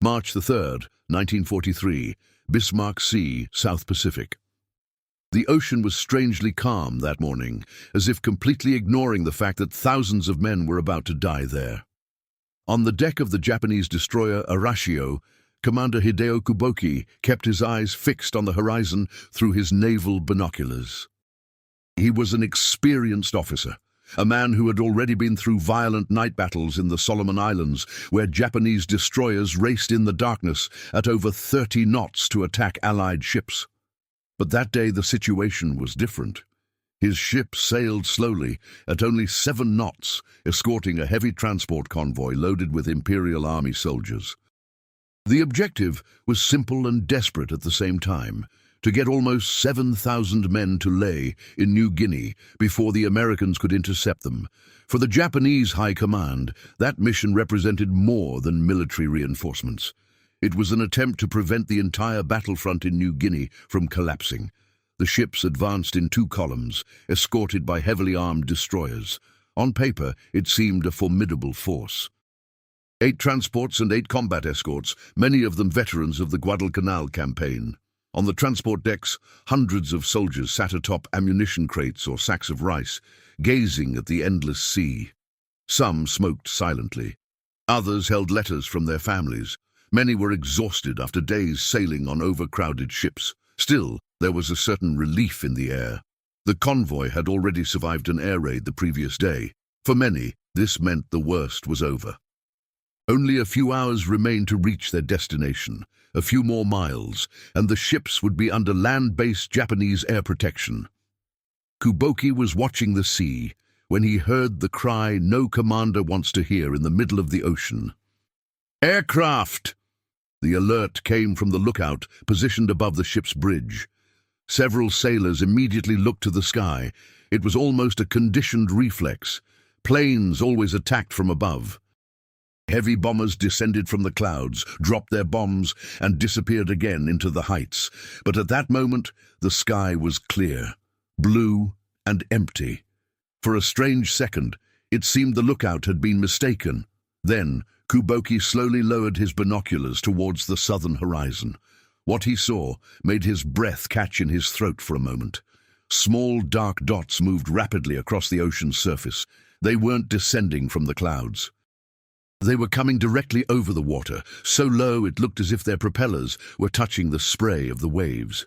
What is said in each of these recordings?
March the 3rd, 1943, Bismarck Sea, South Pacific. The ocean was strangely calm that morning, as if completely ignoring the fact that thousands of men were about to die there. On the deck of the Japanese destroyer Arashio, Commander Hideo Kuboki kept his eyes fixed on the horizon through his naval binoculars. He was an experienced officer, a man who had already been through violent night battles in the Solomon Islands, where Japanese destroyers raced in the darkness at over 30 knots to attack Allied ships. But that day the situation was different. His ship sailed slowly at only 7 knots, escorting a heavy transport convoy loaded with Imperial Army soldiers. The objective was simple and desperate at the same time: to get almost 7,000 men to Lae in New Guinea before the Americans could intercept them. For the Japanese High Command, that mission represented more than military reinforcements. It was an attempt to prevent the entire battlefront in New Guinea from collapsing. The ships advanced in 2 columns, escorted by heavily armed destroyers. On paper, it seemed a formidable force. 8 transports and 8 combat escorts, many of them veterans of the Guadalcanal campaign. On the transport decks, hundreds of soldiers sat atop ammunition crates or sacks of rice, gazing at the endless sea. Some smoked silently. Others held letters from their families. Many were exhausted after days sailing on overcrowded ships. Still, there was a certain relief in the air. The convoy had already survived an air raid the previous day. For many, this meant the worst was over. Only a few hours remained to reach their destination, a few more miles, and the ships would be under land-based Japanese air protection. Kuboki was watching the sea when he heard the cry no commander wants to hear in the middle of the ocean. "Aircraft!" The alert came from the lookout positioned above the ship's bridge. Several sailors immediately looked to the sky. It was almost a conditioned reflex. Planes always attacked from above. Heavy bombers descended from the clouds, dropped their bombs, and disappeared again into the heights. But at that moment, the sky was clear, blue, and empty. For a strange second, it seemed the lookout had been mistaken. Then, Kuboki slowly lowered his binoculars towards the southern horizon. What he saw made his breath catch in his throat for a moment. Small, dark dots moved rapidly across the ocean's surface. They weren't descending from the clouds. They were coming directly over the water, so low it looked as if their propellers were touching the spray of the waves.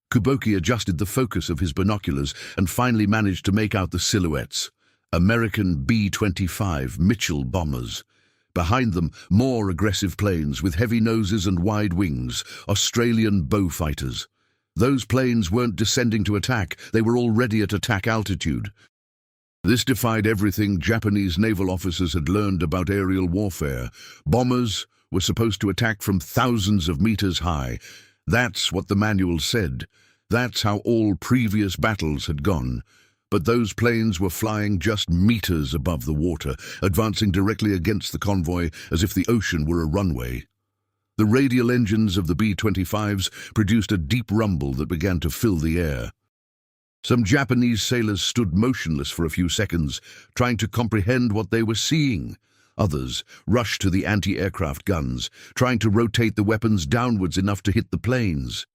Kuboki adjusted the focus of his binoculars and finally managed to make out the silhouettes. American B-25 Mitchell bombers. Behind them, more aggressive planes with heavy noses and wide wings, Australian bow fighters. Those planes weren't descending to attack, they were already at attack altitude. This defied everything Japanese naval officers had learned about aerial warfare. Bombers were supposed to attack from thousands of meters high. That's what the manual said. That's how all previous battles had gone. But those planes were flying just meters above the water, advancing directly against the convoy as if the ocean were a runway. The radial engines of the B-25s produced a deep rumble that began to fill the air. Some Japanese sailors stood motionless for a few seconds, trying to comprehend what they were seeing. Others rushed to the anti-aircraft guns, trying to rotate the weapons downwards enough to hit the planes.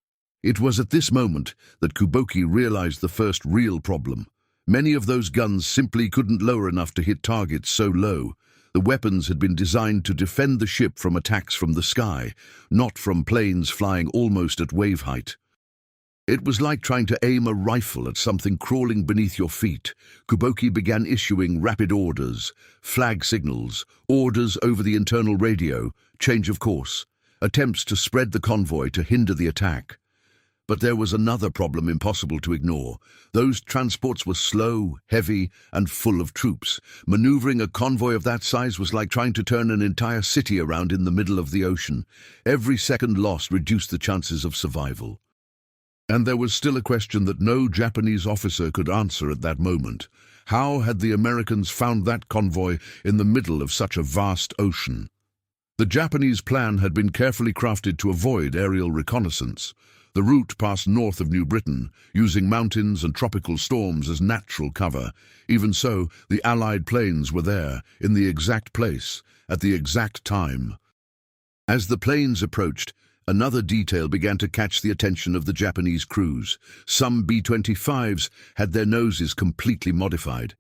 It was at this moment that Kuboki realized the first real problem. Many of those guns simply couldn't lower enough to hit targets so low. The weapons had been designed to defend the ship from attacks from the sky, not from planes flying almost at wave height. It was like trying to aim a rifle at something crawling beneath your feet. Kuboki began issuing rapid orders, flag signals, orders over the internal radio, change of course, attempts to spread the convoy to hinder the attack. But there was another problem impossible to ignore. Those transports were slow, heavy, and full of troops. Maneuvering a convoy of that size was like trying to turn an entire city around in the middle of the ocean. Every second lost reduced the chances of survival. And there was still a question that no Japanese officer could answer at that moment. How had the Americans found that convoy in the middle of such a vast ocean? The Japanese plan had been carefully crafted to avoid aerial reconnaissance. The route passed north of New Britain, using mountains and tropical storms as natural cover. Even so, the Allied planes were there, in the exact place, at the exact time. As the planes approached, another detail began to catch the attention of the Japanese crews. Some B-25s had their noses completely modified.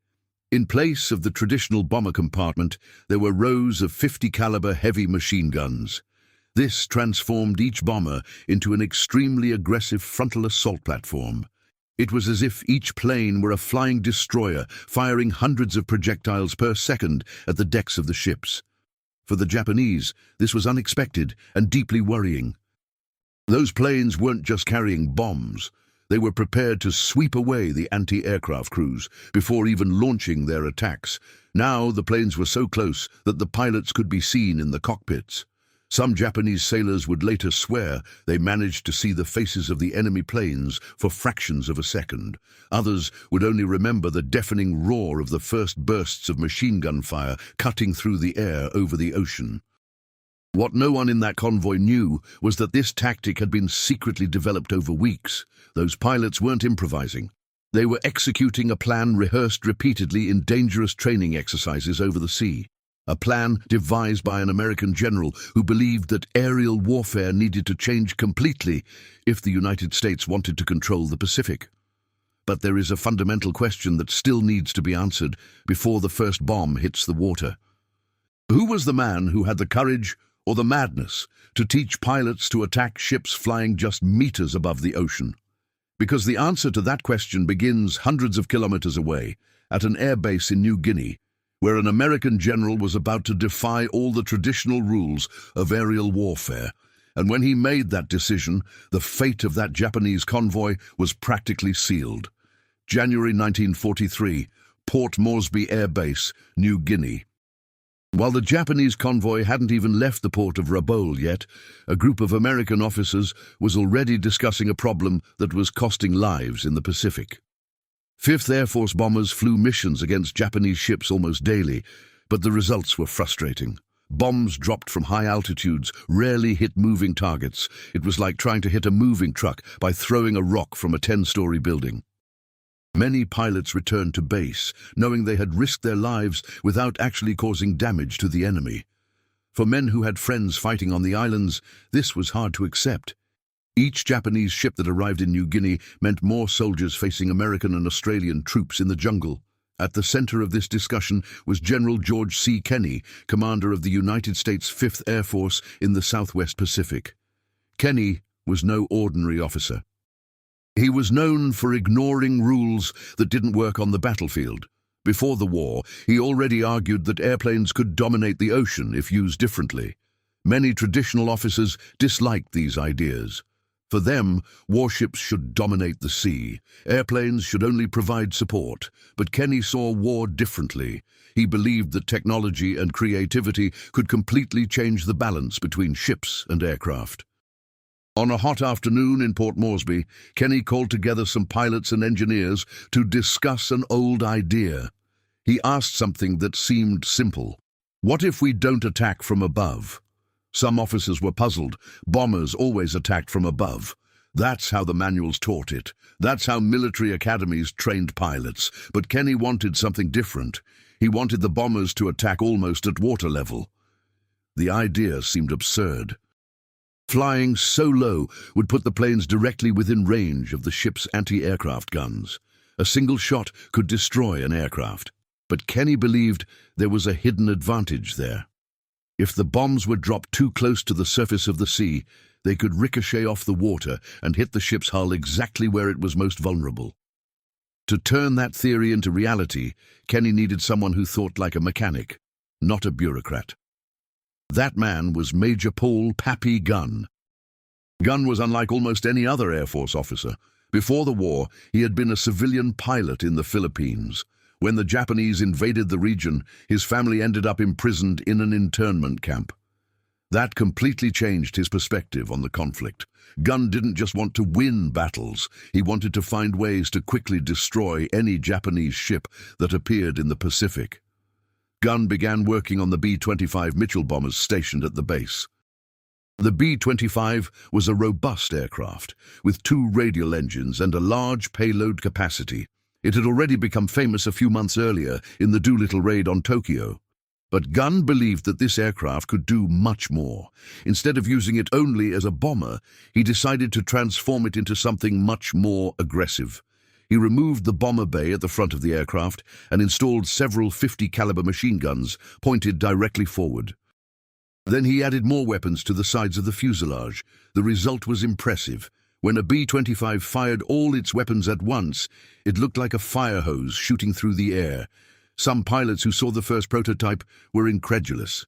In place of the traditional bomber compartment, there were rows of 50-caliber heavy machine guns. This transformed each bomber into an extremely aggressive frontal assault platform. It was as if each plane were a flying destroyer, firing hundreds of projectiles per second at the decks of the ships. For the Japanese, this was unexpected and deeply worrying. Those planes weren't just carrying bombs. They were prepared to sweep away the anti-aircraft crews before even launching their attacks. Now the planes were so close that the pilots could be seen in the cockpits. Some Japanese sailors would later swear they managed to see the faces of the enemy planes for fractions of a second. Others would only remember the deafening roar of the first bursts of machine gun fire cutting through the air over the ocean. What no one in that convoy knew was that this tactic had been secretly developed over weeks. Those pilots weren't improvising. They were executing a plan rehearsed repeatedly in dangerous training exercises over the sea. A plan devised by an American general who believed that aerial warfare needed to change completely if the United States wanted to control the Pacific. But there is a fundamental question that still needs to be answered before the first bomb hits the water. Who was the man who had the courage or the madness to teach pilots to attack ships flying just meters above the ocean? Because the answer to that question begins hundreds of kilometers away, at an air base in New Guinea, where an American general was about to defy all the traditional rules of aerial warfare. And when he made that decision, the fate of that Japanese convoy was practically sealed. January 1943, Port Moresby Air Base, New Guinea. While the Japanese convoy hadn't even left the port of Rabaul yet, a group of American officers was already discussing a problem that was costing lives in the Pacific. 5th Air Force bombers flew missions against Japanese ships almost daily, but the results were frustrating. Bombs dropped from high altitudes rarely hit moving targets. It was like trying to hit a moving truck by throwing a rock from a 10-story building. Many pilots returned to base, knowing they had risked their lives without actually causing damage to the enemy. For men who had friends fighting on the islands, this was hard to accept. Each Japanese ship that arrived in New Guinea meant more soldiers facing American and Australian troops in the jungle. At the center of this discussion was General George C. Kenney, commander of the United States 5th Air Force in the Southwest Pacific. Kenney was no ordinary officer. He was known for ignoring rules that didn't work on the battlefield. Before the war, he already argued that airplanes could dominate the ocean if used differently. Many traditional officers disliked these ideas. For them, warships should dominate the sea. Airplanes should only provide support. But Kenney saw war differently. He believed that technology and creativity could completely change the balance between ships and aircraft. On a hot afternoon in Port Moresby, Kenney called together some pilots and engineers to discuss an old idea. He asked something that seemed simple. What if we don't attack from above? Some officers were puzzled. Bombers always attacked from above. That's how the manuals taught it. That's how military academies trained pilots. But Kenney wanted something different. He wanted the bombers to attack almost at water level. The idea seemed absurd. Flying so low would put the planes directly within range of the ship's anti-aircraft guns. A single shot could destroy an aircraft. But Kenney believed there was a hidden advantage there. If the bombs were dropped too close to the surface of the sea, they could ricochet off the water and hit the ship's hull exactly where it was most vulnerable. To turn that theory into reality, Kenney needed someone who thought like a mechanic, not a bureaucrat. That man was Major Paul "Pappy" Gunn. Gunn was unlike almost any other Air Force officer. Before the war, he had been a civilian pilot in the Philippines. When the Japanese invaded the region, his family ended up imprisoned in an internment camp. That completely changed his perspective on the conflict. Gunn didn't just want to win battles. He wanted to find ways to quickly destroy any Japanese ship that appeared in the Pacific. Gunn began working on the B-25 Mitchell bombers stationed at the base. The B-25 was a robust aircraft, with 2 radial engines and a large payload capacity. It had already become famous a few months earlier in the Doolittle raid on Tokyo. But Gunn believed that this aircraft could do much more. Instead of using it only as a bomber, he decided to transform it into something much more aggressive. He removed the bomber bay at the front of the aircraft and installed several 50-caliber machine guns pointed directly forward. Then he added more weapons to the sides of the fuselage. The result was impressive. When a B-25 fired all its weapons at once, it looked like a fire hose shooting through the air. Some pilots who saw the first prototype were incredulous.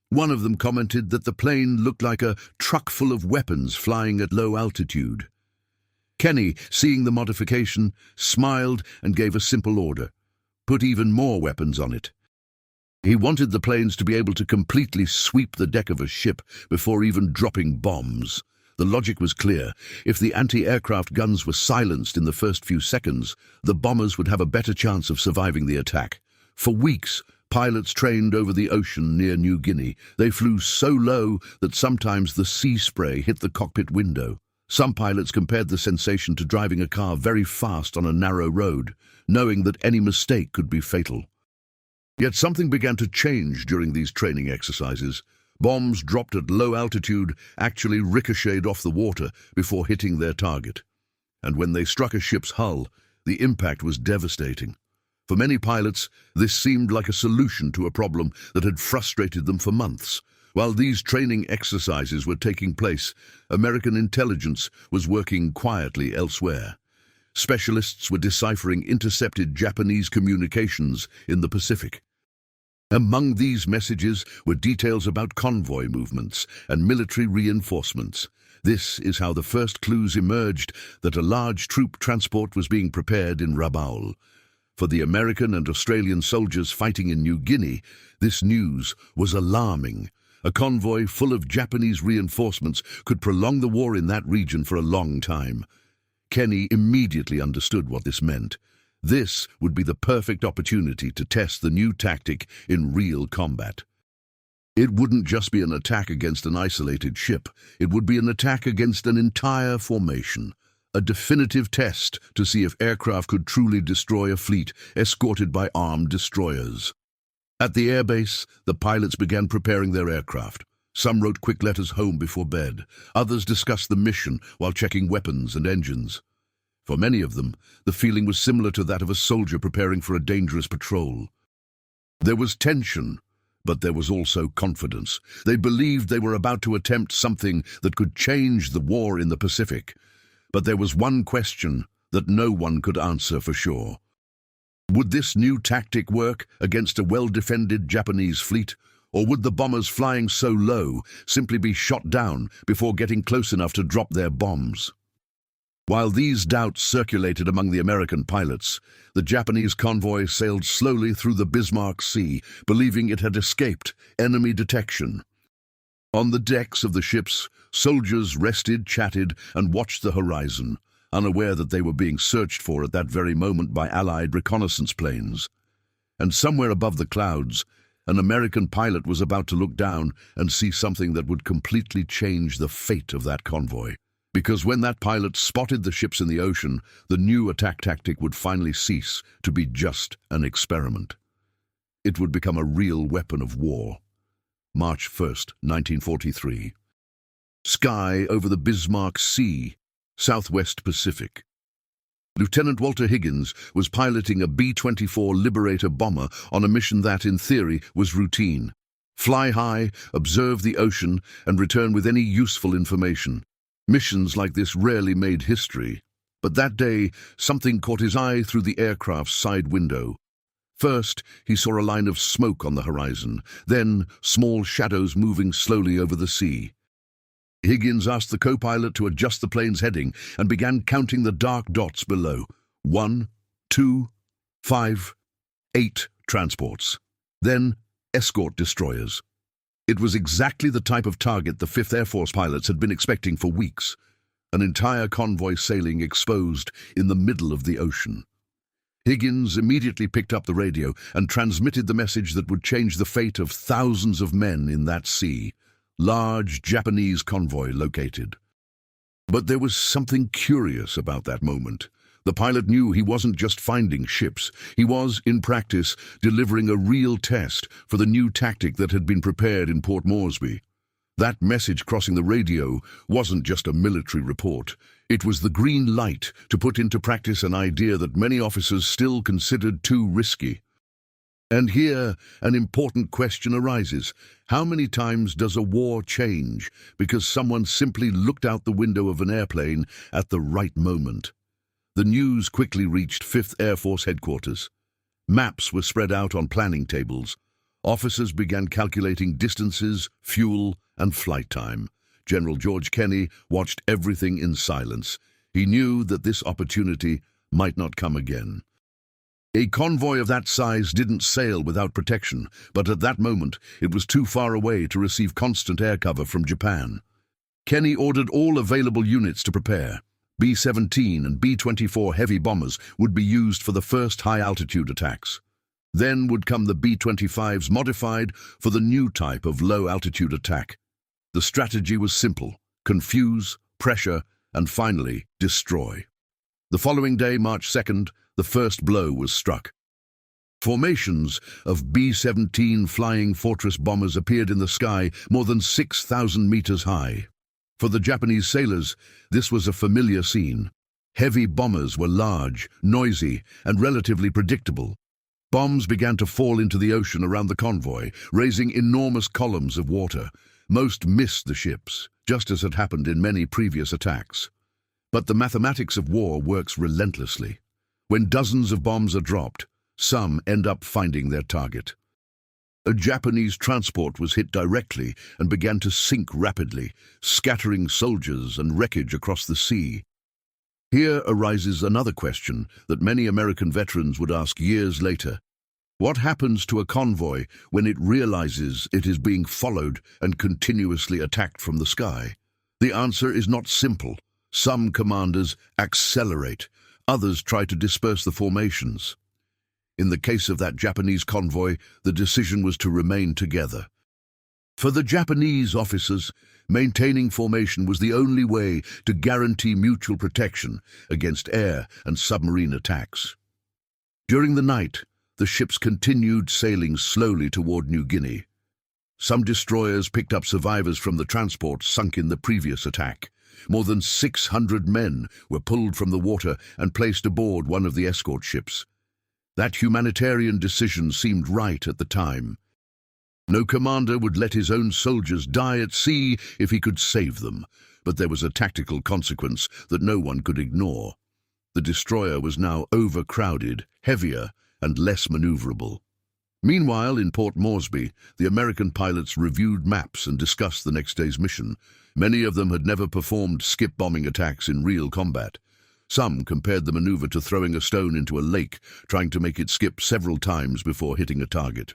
One of them commented that the plane looked like a truck full of weapons flying at low altitude. Kenny, seeing the modification, smiled and gave a simple order: put even more weapons on it. He wanted the planes to be able to completely sweep the deck of a ship before even dropping bombs. The logic was clear. If the anti-aircraft guns were silenced in the first few seconds, the bombers would have a better chance of surviving the attack. For weeks, pilots trained over the ocean near New Guinea. They flew so low that sometimes the sea spray hit the cockpit window. Some pilots compared the sensation to driving a car very fast on a narrow road, knowing that any mistake could be fatal. Yet something began to change during these training exercises. Bombs dropped at low altitude actually ricocheted off the water before hitting their target. And when they struck a ship's hull, the impact was devastating. For many pilots, this seemed like a solution to a problem that had frustrated them for months. While these training exercises were taking place, American intelligence was working quietly elsewhere. Specialists were deciphering intercepted Japanese communications in the Pacific. Among these messages were details about convoy movements and military reinforcements. This is how the first clues emerged that a large troop transport was being prepared in Rabaul. For the American and Australian soldiers fighting in New Guinea, this news was alarming. A convoy full of Japanese reinforcements could prolong the war in that region for a long time. Kenny immediately understood what this meant. This would be the perfect opportunity to test the new tactic in real combat. It wouldn't just be an attack against an isolated ship, it would be an attack against an entire formation. A definitive test to see if aircraft could truly destroy a fleet escorted by armed destroyers. At the airbase, the pilots began preparing their aircraft. Some wrote quick letters home before bed. Others discussed the mission while checking weapons and engines. For many of them, the feeling was similar to that of a soldier preparing for a dangerous patrol. There was tension, but there was also confidence. They believed they were about to attempt something that could change the war in the Pacific. But there was one question that no one could answer for sure. Would this new tactic work against a well-defended Japanese fleet, or would the bombers flying so low simply be shot down before getting close enough to drop their bombs? While these doubts circulated among the American pilots, the Japanese convoy sailed slowly through the Bismarck Sea, believing it had escaped enemy detection. On the decks of the ships, soldiers rested, chatted, and watched the horizon, unaware that they were being searched for at that very moment by Allied reconnaissance planes. And somewhere above the clouds, an American pilot was about to look down and see something that would completely change the fate of that convoy. Because when that pilot spotted the ships in the ocean, the new attack tactic would finally cease to be just an experiment. It would become a real weapon of war. March 1st, 1943. Sky over the Bismarck Sea, Southwest Pacific. Lieutenant Walter Higgins was piloting a B-24 Liberator bomber on a mission that, in theory, was routine. Fly high, observe the ocean, and return with any useful information. Missions like this rarely made history, but that day something caught his eye through the aircraft's side window. First, he saw a line of smoke on the horizon, then small shadows moving slowly over the sea. Higgins asked the co-pilot to adjust the plane's heading and began counting the dark dots below. 1, 2, 5, 8 transports. Then escort destroyers. It was exactly the type of target the 5th Air Force pilots had been expecting for weeks. An entire convoy sailing exposed in the middle of the ocean. Higgins immediately picked up the radio and transmitted the message that would change the fate of thousands of men in that sea. Large Japanese convoy located. But there was something curious about that moment. The pilot knew he wasn't just finding ships. He was, in practice, delivering a real test for the new tactic that had been prepared in Port Moresby. That message crossing the radio wasn't just a military report. It was the green light to put into practice an idea that many officers still considered too risky. And here, an important question arises. How many times does a war change because someone simply looked out the window of an airplane at the right moment? The news quickly reached 5th Air Force headquarters. Maps were spread out on planning tables. Officers began calculating distances, fuel, and flight time. General George Kenney watched everything in silence. He knew that this opportunity might not come again. A convoy of that size didn't sail without protection, but at that moment it was too far away to receive constant air cover from Japan. Kenney ordered all available units to prepare. B-17 and B-24 heavy bombers would be used for the first high-altitude attacks. Then would come the B-25s modified for the new type of low-altitude attack. The strategy was simple: confuse, pressure, and finally, destroy. The following day, March 2nd, the first blow was struck. Formations of B-17 flying fortress bombers appeared in the sky more than 6,000 meters high. For the Japanese sailors, this was a familiar scene. Heavy bombers were large, noisy, and relatively predictable. Bombs began to fall into the ocean around the convoy, raising enormous columns of water. Most missed the ships, just as had happened in many previous attacks. But the mathematics of war works relentlessly. When dozens of bombs are dropped, some end up finding their target. A Japanese transport was hit directly and began to sink rapidly, scattering soldiers and wreckage across the sea. Here arises another question that many American veterans would ask years later. What happens to a convoy when it realizes it is being followed and continuously attacked from the sky? The answer is not simple. Some commanders accelerate. Others try to disperse the formations. In the case of that Japanese convoy, the decision was to remain together. For the Japanese officers, maintaining formation was the only way to guarantee mutual protection against air and submarine attacks. During the night, the ships continued sailing slowly toward New Guinea. Some destroyers picked up survivors from the transport sunk in the previous attack. More than 600 men were pulled from the water and placed aboard one of the escort ships. That humanitarian decision seemed right at the time. No commander would let his own soldiers die at sea if he could save them, but there was a tactical consequence that no one could ignore. The destroyer was now overcrowded, heavier, and less maneuverable. Meanwhile, in Port Moresby, the American pilots reviewed maps and discussed the next day's mission. Many of them had never performed skip bombing attacks in real combat. Some compared the maneuver to throwing a stone into a lake, trying to make it skip several times before hitting a target.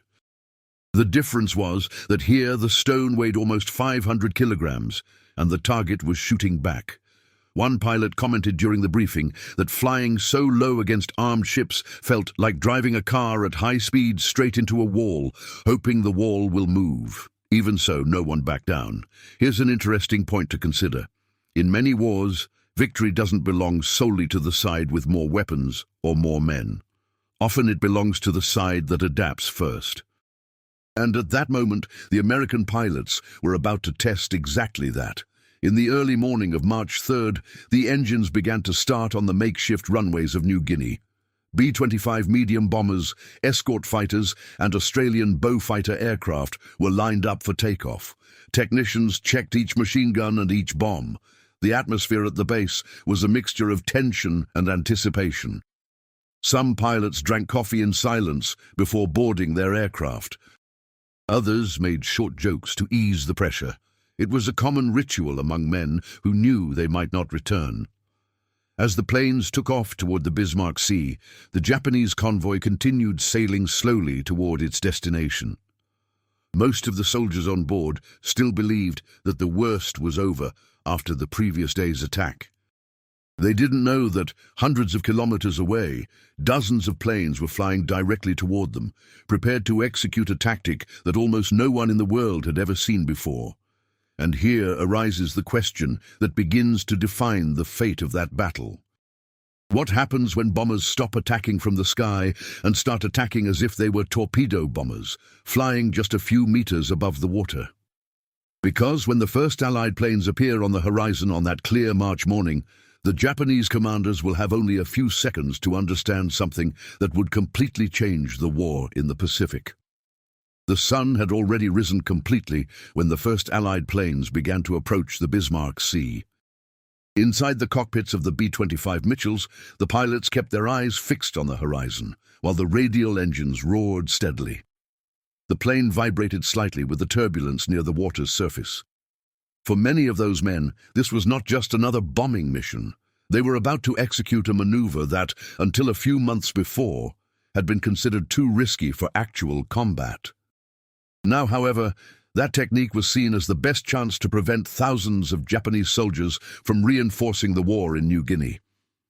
The difference was that here the stone weighed almost 500 kilograms, and the target was shooting back. One pilot commented during the briefing that flying so low against armed ships felt like driving a car at high speed straight into a wall, hoping the wall will move. Even so, no one backed down. Here's an interesting point to consider. In many wars, victory doesn't belong solely to the side with more weapons or more men. Often it belongs to the side that adapts first. And at that moment, the American pilots were about to test exactly that. In the early morning of March 3rd, the engines began to start on the makeshift runways of New Guinea. B-25 medium bombers, escort fighters, and Australian Beaufighter aircraft were lined up for takeoff. Technicians checked each machine gun and each bomb. The atmosphere at the base was a mixture of tension and anticipation. Some pilots drank coffee in silence before boarding their aircraft. Others made short jokes to ease the pressure. It was a common ritual among men who knew they might not return. As the planes took off toward the Bismarck Sea, the Japanese convoy continued sailing slowly toward its destination. Most of the soldiers on board still believed that the worst was over after the previous day's attack. They didn't know that hundreds of kilometers away, dozens of planes were flying directly toward them, prepared to execute a tactic that almost no one in the world had ever seen before. And here arises the question that begins to define the fate of that battle. What happens when bombers stop attacking from the sky and start attacking as if they were torpedo bombers, flying just a few meters above the water? Because when the first Allied planes appear on the horizon on that clear March morning, the Japanese commanders will have only a few seconds to understand something that would completely change the war in the Pacific. The sun had already risen completely when the first Allied planes began to approach the Bismarck Sea. Inside the cockpits of the B-25 Mitchells, the pilots kept their eyes fixed on the horizon, while the radial engines roared steadily. The plane vibrated slightly with the turbulence near the water's surface. For many of those men, this was not just another bombing mission. They were about to execute a maneuver that, until a few months before, had been considered too risky for actual combat. Now, however, that technique was seen as the best chance to prevent thousands of Japanese soldiers from reinforcing the war in New Guinea.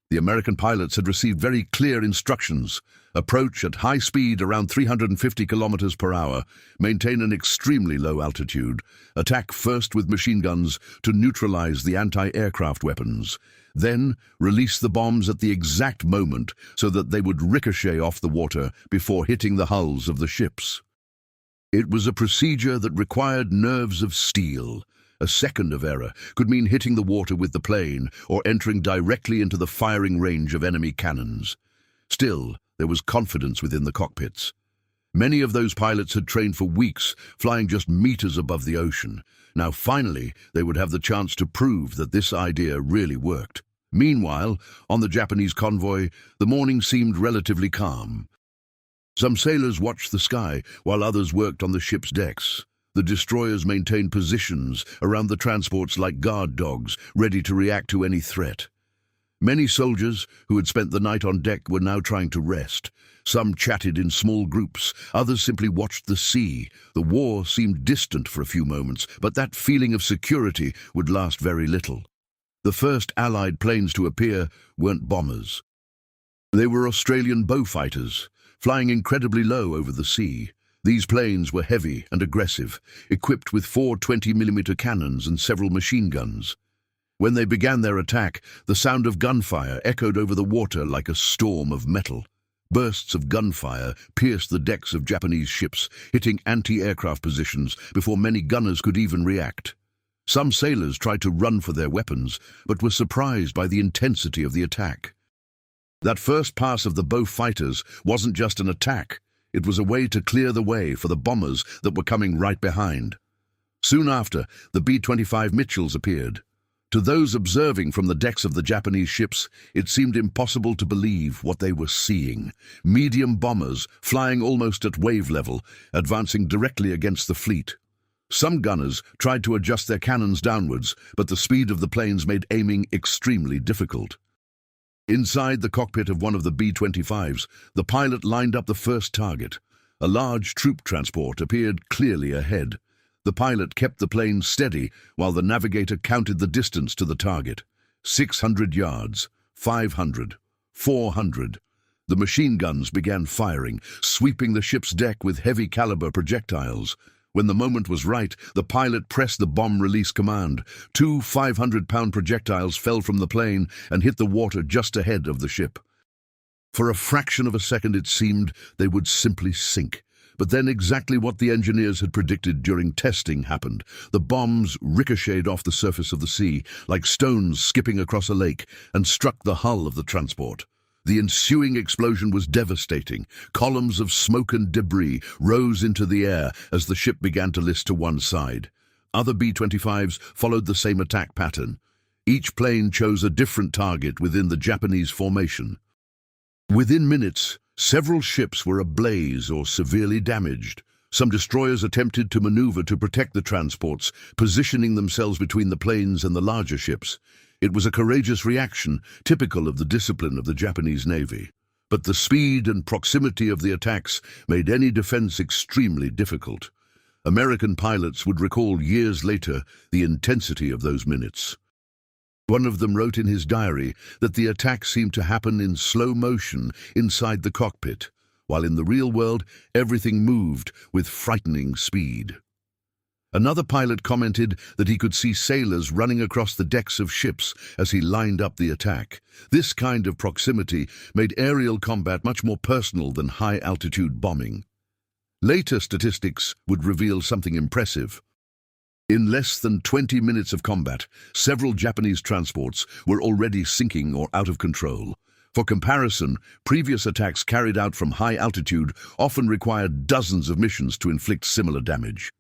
The American pilots had received very clear instructions: approach at high speed around 350 kilometers per hour, maintain an extremely low altitude, attack first with machine guns to neutralize the anti-aircraft weapons, then release the bombs at the exact moment so that they would ricochet off the water before hitting the hulls of the ships. It was a procedure that required nerves of steel. A second of error could mean hitting the water with the plane or entering directly into the firing range of enemy cannons. Still, there was confidence within the cockpits. Many of those pilots had trained for weeks, flying just meters above the ocean. Now finally, they would have the chance to prove that this idea really worked. Meanwhile, on the Japanese convoy, the morning seemed relatively calm. Some sailors watched the sky, while others worked on the ship's decks. The destroyers maintained positions around the transports like guard dogs, ready to react to any threat. Many soldiers who had spent the night on deck were now trying to rest. Some chatted in small groups, others simply watched the sea. The war seemed distant for a few moments, but that feeling of security would last very little. The first Allied planes to appear weren't bombers. They were Australian Beaufighters, flying incredibly low over the sea. These planes were heavy and aggressive, equipped with 4 20mm cannons and several machine guns. When they began their attack, the sound of gunfire echoed over the water like a storm of metal. Bursts of gunfire pierced the decks of Japanese ships, hitting anti-aircraft positions before many gunners could even react. Some sailors tried to run for their weapons, but were surprised by the intensity of the attack. That first pass of the Beaufighters wasn't just an attack. It was a way to clear the way for the bombers that were coming right behind. Soon after, the B-25 Mitchells appeared. To those observing from the decks of the Japanese ships, it seemed impossible to believe what they were seeing. Medium bombers, flying almost at wave level, advancing directly against the fleet. Some gunners tried to adjust their cannons downwards, but the speed of the planes made aiming extremely difficult. Inside the cockpit of one of the B-25s, the pilot lined up the first target. A large troop transport appeared clearly ahead. The pilot kept the plane steady while the navigator counted the distance to the target. 600 yards, 500, 400. The machine guns began firing, sweeping the ship's deck with heavy-caliber projectiles. When the moment was right, the pilot pressed the bomb release command. 2 500-pound projectiles fell from the plane and hit the water just ahead of the ship. For a fraction of a second it seemed they would simply sink. But then exactly what the engineers had predicted during testing happened. The bombs ricocheted off the surface of the sea, like stones skipping across a lake, and struck the hull of the transport. The ensuing explosion was devastating. Columns of smoke and debris rose into the air as the ship began to list to one side. Other B-25s followed the same attack pattern. Each plane chose a different target within the Japanese formation. Within minutes, several ships were ablaze or severely damaged. Some destroyers attempted to maneuver to protect the transports, positioning themselves between the planes and the larger ships. It was a courageous reaction, typical of the discipline of the Japanese Navy. But the speed and proximity of the attacks made any defense extremely difficult. American pilots would recall years later the intensity of those minutes. One of them wrote in his diary that the attack seemed to happen in slow motion inside the cockpit, while in the real world everything moved with frightening speed. Another pilot commented that he could see sailors running across the decks of ships as he lined up the attack. This kind of proximity made aerial combat much more personal than high-altitude bombing. Later statistics would reveal something impressive. In less than 20 minutes of combat, several Japanese transports were already sinking or out of control. For comparison, previous attacks carried out from high altitude often required dozens of missions to inflict similar damage.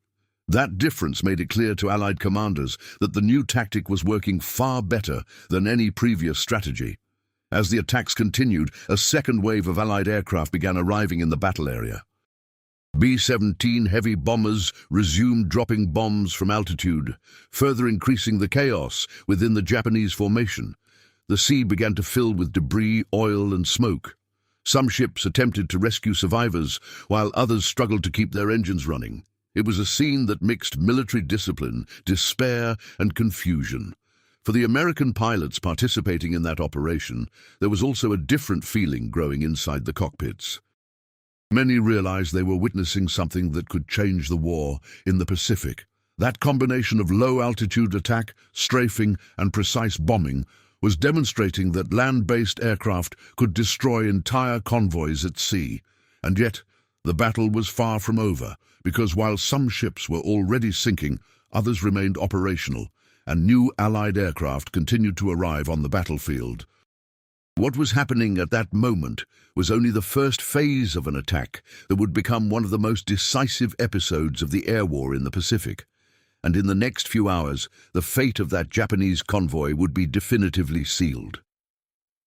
That difference made it clear to Allied commanders that the new tactic was working far better than any previous strategy. As the attacks continued, a second wave of Allied aircraft began arriving in the battle area. B-17 heavy bombers resumed dropping bombs from altitude, further increasing the chaos within the Japanese formation. The sea began to fill with debris, oil, and smoke. Some ships attempted to rescue survivors, while others struggled to keep their engines running. It was a scene that mixed military discipline, despair, and confusion. For the American pilots participating in that operation, there was also a different feeling growing inside the cockpits. Many realized they were witnessing something that could change the war in the Pacific. That combination of low-altitude attack, strafing, and precise bombing was demonstrating that land-based aircraft could destroy entire convoys at sea. And yet, the battle was far from over, because while some ships were already sinking, others remained operational, and new Allied aircraft continued to arrive on the battlefield. What was happening at that moment was only the first phase of an attack that would become one of the most decisive episodes of the air war in the Pacific. And in the next few hours, the fate of that Japanese convoy would be definitively sealed.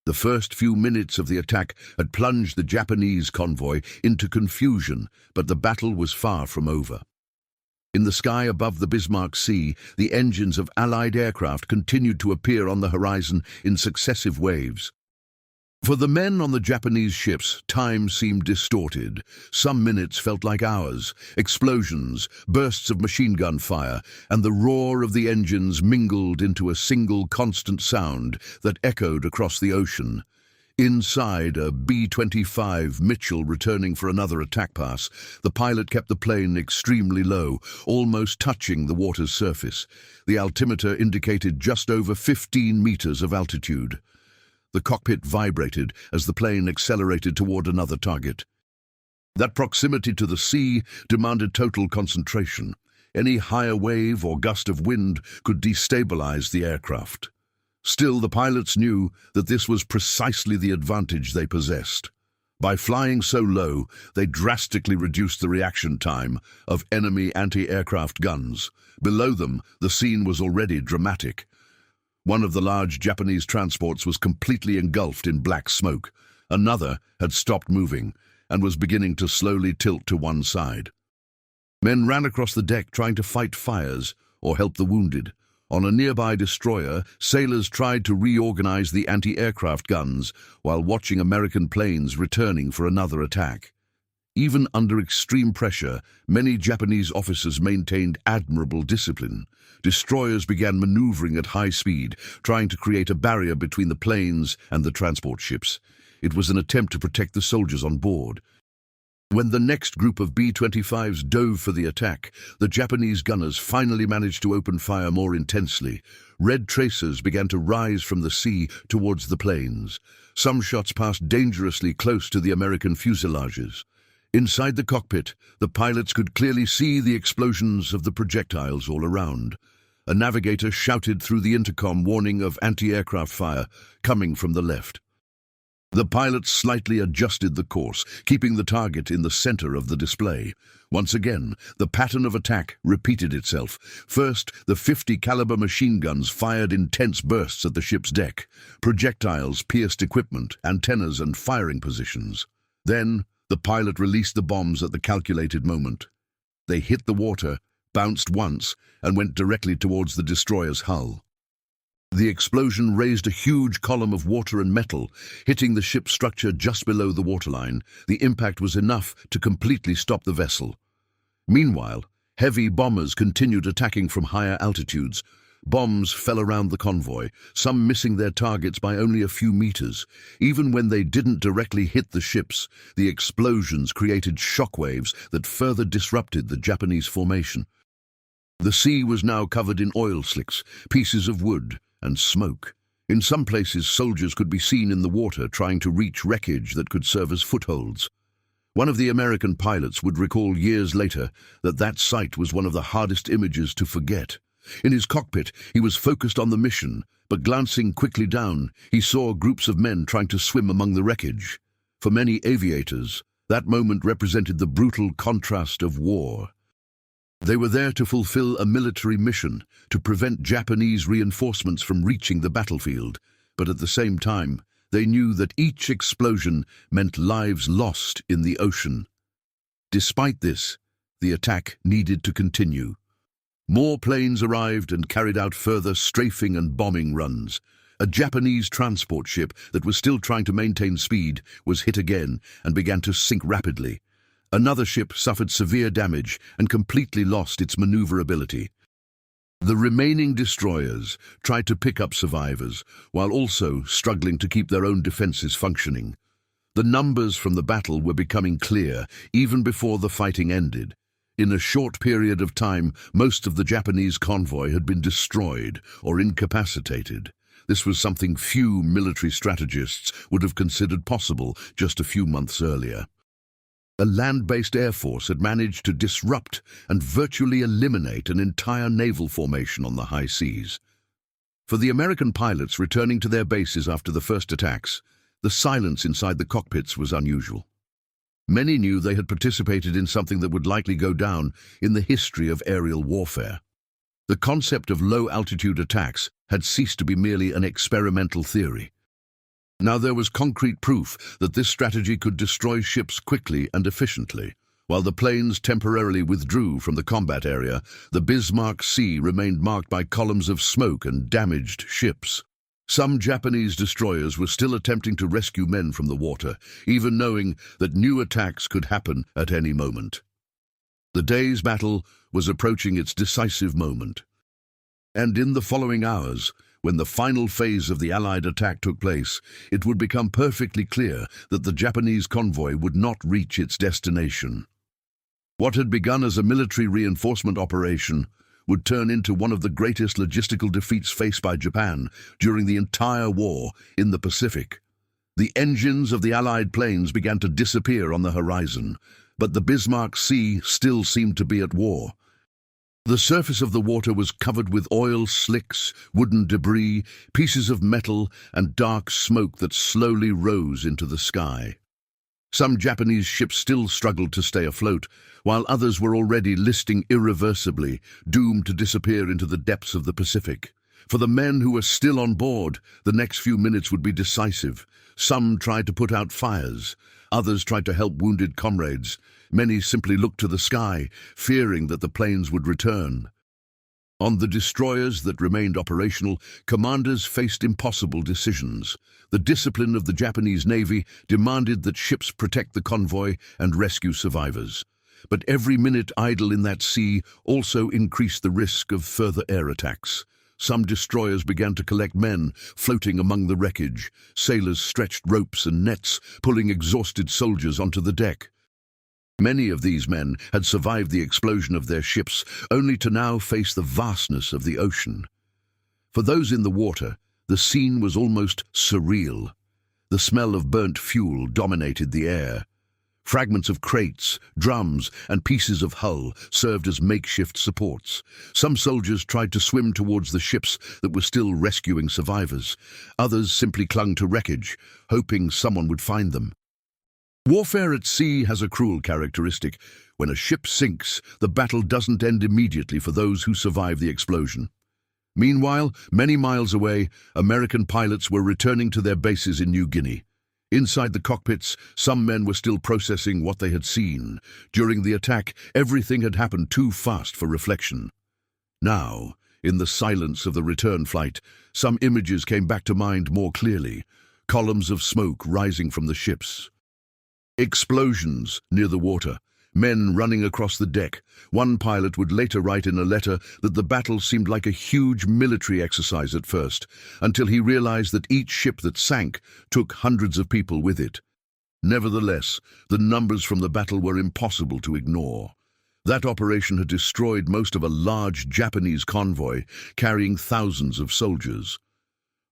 The first few minutes of the attack had plunged the Japanese convoy into confusion, but the battle was far from over. In the sky above the Bismarck Sea, the engines of Allied aircraft continued to appear on the horizon in successive waves. For the men on the Japanese ships, time seemed distorted. Some minutes felt like hours. Explosions, bursts of machine gun fire, and the roar of the engines mingled into a single constant sound that echoed across the ocean. Inside a B-25 Mitchell returning for another attack pass, the pilot kept the plane extremely low, almost touching the water's surface. The altimeter indicated just over 15 meters of altitude. The cockpit vibrated as the plane accelerated toward another target. That proximity to the sea demanded total concentration. Any higher wave or gust of wind could destabilize the aircraft. Still, the pilots knew that this was precisely the advantage they possessed. By flying so low, they drastically reduced the reaction time of enemy anti-aircraft guns. Below them, the scene was already dramatic. One of the large Japanese transports was completely engulfed in black smoke. Another had stopped moving and was beginning to slowly tilt to one side. Men ran across the deck trying to fight fires or help the wounded. On a nearby destroyer, sailors tried to reorganize the anti-aircraft guns while watching American planes returning for another attack. Even under extreme pressure, many Japanese officers maintained admirable discipline. Destroyers began maneuvering at high speed, trying to create a barrier between the planes and the transport ships. It was an attempt to protect the soldiers on board. When the next group of B-25s dove for the attack, the Japanese gunners finally managed to open fire more intensely. Red tracers began to rise from the sea towards the planes. Some shots passed dangerously close to the American fuselages. Inside the cockpit, the pilots could clearly see the explosions of the projectiles all around. A navigator shouted through the intercom warning of anti-aircraft fire coming from the left. The pilots slightly adjusted the course, keeping the target in the center of the display. Once again, the pattern of attack repeated itself. First, the 50 caliber machine guns fired intense bursts at the ship's deck. Projectiles pierced equipment, antennas, and firing positions. Then, the pilot released the bombs at the calculated moment. They hit the water, bounced once, and went directly towards the destroyer's hull. The explosion raised a huge column of water and metal, hitting the ship's structure just below the waterline. The impact was enough to completely stop the vessel. Meanwhile, heavy bombers continued attacking from higher altitudes. Bombs fell around the convoy, some missing their targets by only a few meters. Even when they didn't directly hit the ships, the explosions created shockwaves that further disrupted the Japanese formation. The sea was now covered in oil slicks, pieces of wood, and smoke. In some places, soldiers could be seen in the water trying to reach wreckage that could serve as footholds. One of the American pilots would recall years later that that sight was one of the hardest images to forget. In his cockpit, he was focused on the mission, but glancing quickly down, he saw groups of men trying to swim among the wreckage. For many aviators, that moment represented the brutal contrast of war. They were there to fulfill a military mission, to prevent Japanese reinforcements from reaching the battlefield, but at the same time, they knew that each explosion meant lives lost in the ocean. Despite this, the attack needed to continue. More planes arrived and carried out further strafing and bombing runs. A Japanese transport ship that was still trying to maintain speed was hit again and began to sink rapidly. Another ship suffered severe damage and completely lost its maneuverability. The remaining destroyers tried to pick up survivors, while also struggling to keep their own defenses functioning. The numbers from the battle were becoming clear even before the fighting ended. In a short period of time, most of the Japanese convoy had been destroyed or incapacitated. This was something few military strategists would have considered possible just a few months earlier. A land-based air force had managed to disrupt and virtually eliminate an entire naval formation on the high seas. For the American pilots returning to their bases after the first attacks, the silence inside the cockpits was unusual. Many knew they had participated in something that would likely go down in the history of aerial warfare. The concept of low-altitude attacks had ceased to be merely an experimental theory. Now there was concrete proof that this strategy could destroy ships quickly and efficiently. While the planes temporarily withdrew from the combat area, the Bismarck Sea remained marked by columns of smoke and damaged ships. Some Japanese destroyers were still attempting to rescue men from the water, even knowing that new attacks could happen at any moment. The day's battle was approaching its decisive moment. And in the following hours, when the final phase of the Allied attack took place, it would become perfectly clear that the Japanese convoy would not reach its destination. What had begun as a military reinforcement operation would turn into one of the greatest logistical defeats faced by Japan during the entire war in the Pacific. The engines of the Allied planes began to disappear on the horizon, but the Bismarck Sea still seemed to be at war. The surface of the water was covered with oil slicks, wooden debris, pieces of metal, and dark smoke that slowly rose into the sky. Some Japanese ships still struggled to stay afloat, while others were already listing irreversibly, doomed to disappear into the depths of the Pacific. For the men who were still on board, the next few minutes would be decisive. Some tried to put out fires, others tried to help wounded comrades. Many simply looked to the sky, fearing that the planes would return. On the destroyers that remained operational, commanders faced impossible decisions. The discipline of the Japanese Navy demanded that ships protect the convoy and rescue survivors. But every minute idle in that sea also increased the risk of further air attacks. Some destroyers began to collect men floating among the wreckage. Sailors stretched ropes and nets, pulling exhausted soldiers onto the deck. Many of these men had survived the explosion of their ships, only to now face the vastness of the ocean. For those in the water, the scene was almost surreal. The smell of burnt fuel dominated the air. Fragments of crates, drums, and pieces of hull served as makeshift supports. Some soldiers tried to swim towards the ships that were still rescuing survivors. Others simply clung to wreckage, hoping someone would find them. Warfare at sea has a cruel characteristic. When a ship sinks, the battle doesn't end immediately for those who survive the explosion. Meanwhile, many miles away, American pilots were returning to their bases in New Guinea. Inside the cockpits, some men were still processing what they had seen. During the attack, everything had happened too fast for reflection. Now, in the silence of the return flight, some images came back to mind more clearly. Columns of smoke rising from the ships. Explosions near the water, men running across the deck. One pilot would later write in a letter that the battle seemed like a huge military exercise at first, until he realized that each ship that sank took hundreds of people with it. Nevertheless, the numbers from the battle were impossible to ignore. That operation had destroyed most of a large Japanese convoy carrying thousands of soldiers.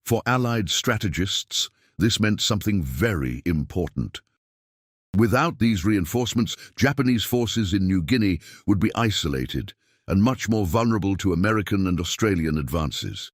For Allied strategists, this meant something very important. Without these reinforcements, Japanese forces in New Guinea would be isolated and much more vulnerable to American and Australian advances.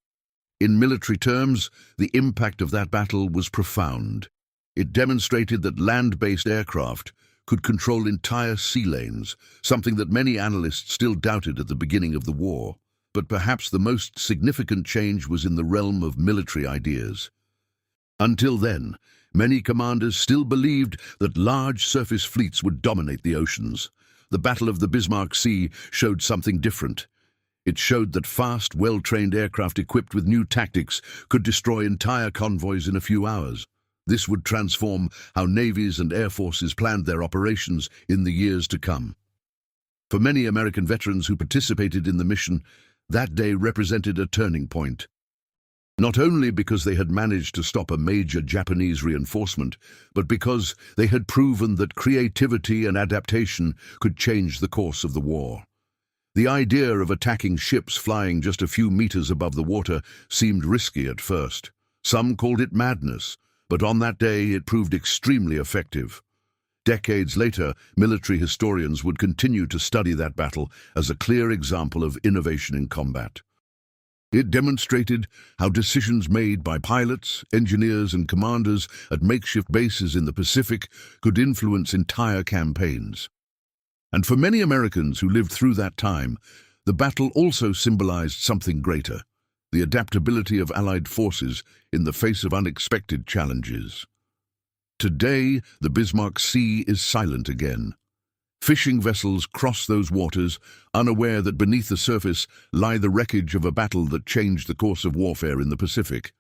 In military terms, the impact of that battle was profound. It demonstrated that land-based aircraft could control entire sea lanes, something that many analysts still doubted at the beginning of the war. But perhaps the most significant change was in the realm of military ideas. Until then, many commanders still believed that large surface fleets would dominate the oceans. The Battle of the Bismarck Sea showed something different. It showed that fast, well-trained aircraft equipped with new tactics could destroy entire convoys in a few hours. This would transform how navies and air forces planned their operations in the years to come. For many American veterans who participated in the mission, that day represented a turning point. Not only because they had managed to stop a major Japanese reinforcement, but because they had proven that creativity and adaptation could change the course of the war. The idea of attacking ships flying just a few meters above the water seemed risky at first. Some called it madness, but on that day it proved extremely effective. Decades later, military historians would continue to study that battle as a clear example of innovation in combat. It demonstrated how decisions made by pilots, engineers, and commanders at makeshift bases in the Pacific could influence entire campaigns. And for many Americans who lived through that time, the battle also symbolized something greater: the adaptability of Allied forces in the face of unexpected challenges. Today, the Bismarck Sea is silent again. Fishing vessels cross those waters, unaware that beneath the surface lie the wreckage of a battle that changed the course of warfare in the Pacific.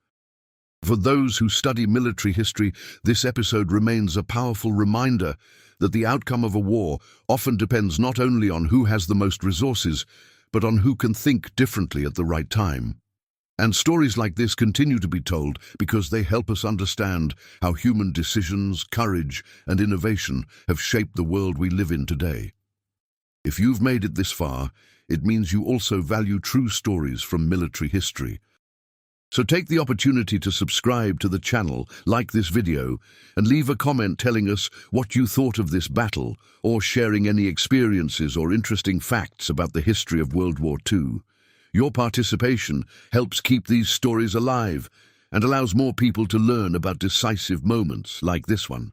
For those who study military history, this episode remains a powerful reminder that the outcome of a war often depends not only on who has the most resources, but on who can think differently at the right time. And stories like this continue to be told because they help us understand how human decisions, courage, and innovation have shaped the world we live in today. If you've made it this far, it means you also value true stories from military history. So take the opportunity to subscribe to the channel, like this video, and leave a comment telling us what you thought of this battle, or sharing any experiences or interesting facts about the history of World War II. Your participation helps keep these stories alive and allows more people to learn about decisive moments like this one.